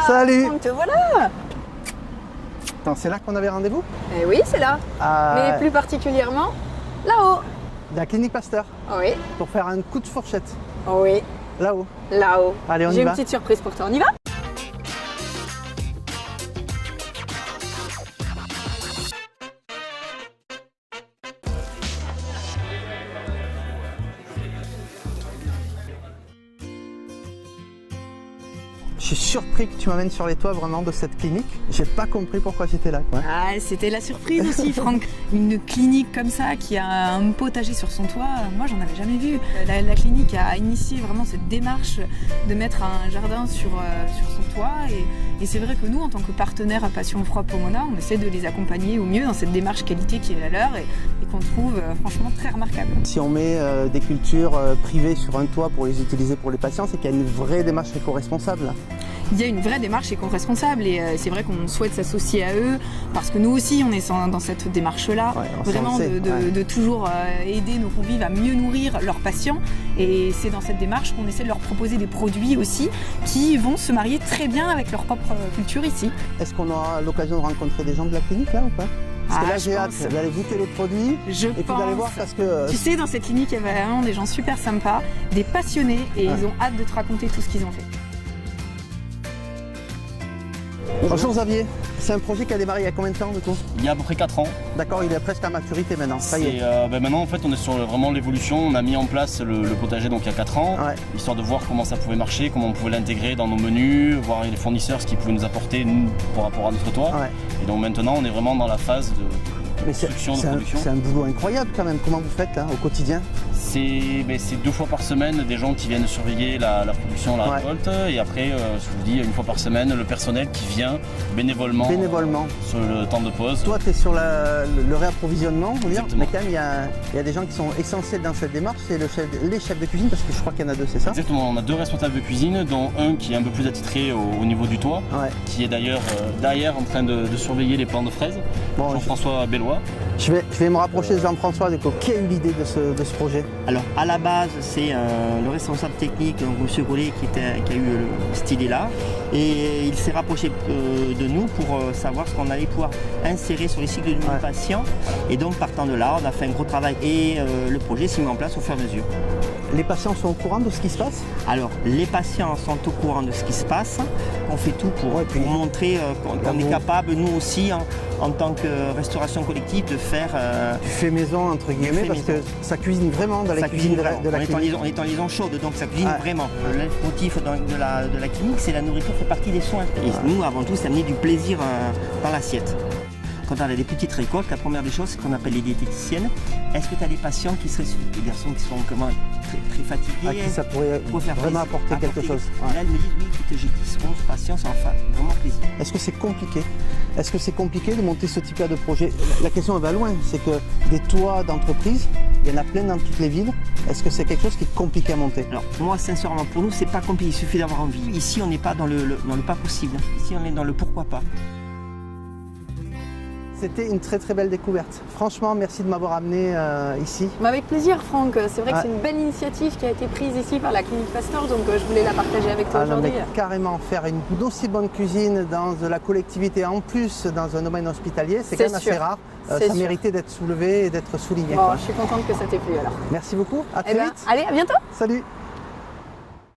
Salut. Franck, te voilà. Attends, c'est là qu'on avait rendez-vous? Eh oui, c'est là. Mais plus particulièrement, là-haut. La clinique Pasteur, Oui, pour faire un coup de fourchette. oui, Là-haut. là-haut. Allez, on y J'ai une va. petite surprise pour toi. On y va? Je suis surpris que tu m'amènes sur les toits vraiment de cette clinique. J'ai pas compris pourquoi j'étais là, quoi. Ah, c'était la surprise aussi, Franck. Une clinique comme ça qui a un potager sur son toit, moi j'en avais jamais vu. La clinique a initié vraiment cette démarche de mettre un jardin sur son toit et c'est vrai que nous, en tant que partenaire à Passion Froid Pomona, on essaie de les accompagner au mieux dans cette démarche qualité qui est la leur et qu'on trouve franchement très remarquable. Si on met des cultures privées sur un toit pour les utiliser pour les patients, c'est qu'il y a une vraie démarche éco-responsable. Il y a une vraie démarche éco-responsable et c'est vrai qu'on souhaite s'associer à eux parce que nous aussi on est dans cette démarche-là, vraiment de toujours aider nos convives à mieux nourrir leurs patients et c'est dans cette démarche qu'on essaie de leur proposer des produits aussi qui vont se marier très bien avec leur propre culture ici. Est-ce qu'on aura l'occasion de rencontrer des gens de la clinique là ou pas? Parce que là j'ai hâte d'aller goûter les produits et puis d'aller voir parce que... Tu sais, dans cette clinique il y avait vraiment des gens super sympas, des passionnés et ils ont hâte de te raconter tout ce qu'ils ont fait. Bonjour Xavier, c'est un projet qui a démarré il y a combien de temps du coup? Il y a à peu près 4 ans. D'accord, il est presque à maturité maintenant, ça y est. Maintenant en fait on est sur vraiment l'évolution, on a mis en place le potager donc il y a 4 ans, histoire de voir comment ça pouvait marcher, comment on pouvait l'intégrer dans nos menus, voir les fournisseurs ce qu'ils pouvaient nous apporter nous, par rapport à notre toit. Et donc maintenant on est vraiment dans la phase de construction, de production. C'est un boulot incroyable quand même, comment vous faites là au quotidien? C'est 2 fois par semaine des gens qui viennent surveiller la production, la récolte et après, je vous dis, 1 fois par semaine, le personnel qui vient bénévolement. Sur le temps de pause. Toi, tu es sur le réapprovisionnement, Exactement. mais quand même, il y a des gens qui sont essentiels dans cette démarche, c'est les chefs de cuisine, parce que je crois qu'il y en a 2, c'est ça? Exactement, on a 2 responsables de cuisine, dont un qui est un peu plus attitré au niveau du toit, qui est d'ailleurs derrière en train de surveiller les plants de fraises, bon, Jean-François Bellois. Je vais me rapprocher de Jean-François, qui a eu l'idée de ce projet? Alors à la base c'est le responsable technique, M. Gollet, qui a eu cette idée-là et il s'est rapproché de nous pour savoir ce qu'on allait pouvoir insérer sur les cycles de nos patients et donc partant de là on a fait un gros travail et le projet s'est mis en place au fur et à mesure. Les patients sont au courant de ce qui se passe? Alors les patients sont au courant de ce qui se passe, on fait tout pour montrer qu'on est capable nous aussi en tant que restauration collective de faire... du fait maison entre guillemets parce que ça cuisine vraiment dans la cuisine de la clinique. On est en liaison chaude donc ça cuisine vraiment. Le leitmotiv de la clinique c'est la nourriture fait partie des soins. Et nous avant tout c'est amener du plaisir dans l'assiette. Quand on a des petites récoltes, la première des choses c'est qu'on appelle les diététiciennes. Est-ce que tu as des patients qui seraient des garçons qui sont très fatigués? À qui ça pourrait vraiment apporter quelque chose. Là elles me disent oui écoute j'ai 10, 11 patients, ça en fait vraiment plaisir. Est-ce que c'est compliqué? Est-ce que c'est compliqué de monter ce type-là de projet? La question elle va loin, c'est que des toits d'entreprise, il y en a plein dans toutes les villes. Est-ce que c'est quelque chose qui est compliqué à monter? Alors moi sincèrement pour nous c'est pas compliqué, il suffit d'avoir envie. Ici on n'est pas dans le pas possible, ici on est dans le pourquoi pas. C'était une très très belle découverte. Franchement, merci de m'avoir amené ici. Avec plaisir Franck, c'est vrai que c'est une belle initiative qui a été prise ici par la clinique Pasteur, donc je voulais la partager avec toi aujourd'hui. Carrément, faire une aussi bonne cuisine dans de la collectivité, en plus dans un domaine hospitalier, c'est quand même assez rare. Ça méritait d'être soulevé et d'être souligné. Bon, je suis contente que ça t'ait plu alors. Merci beaucoup, à très vite. Allez, à bientôt. Salut.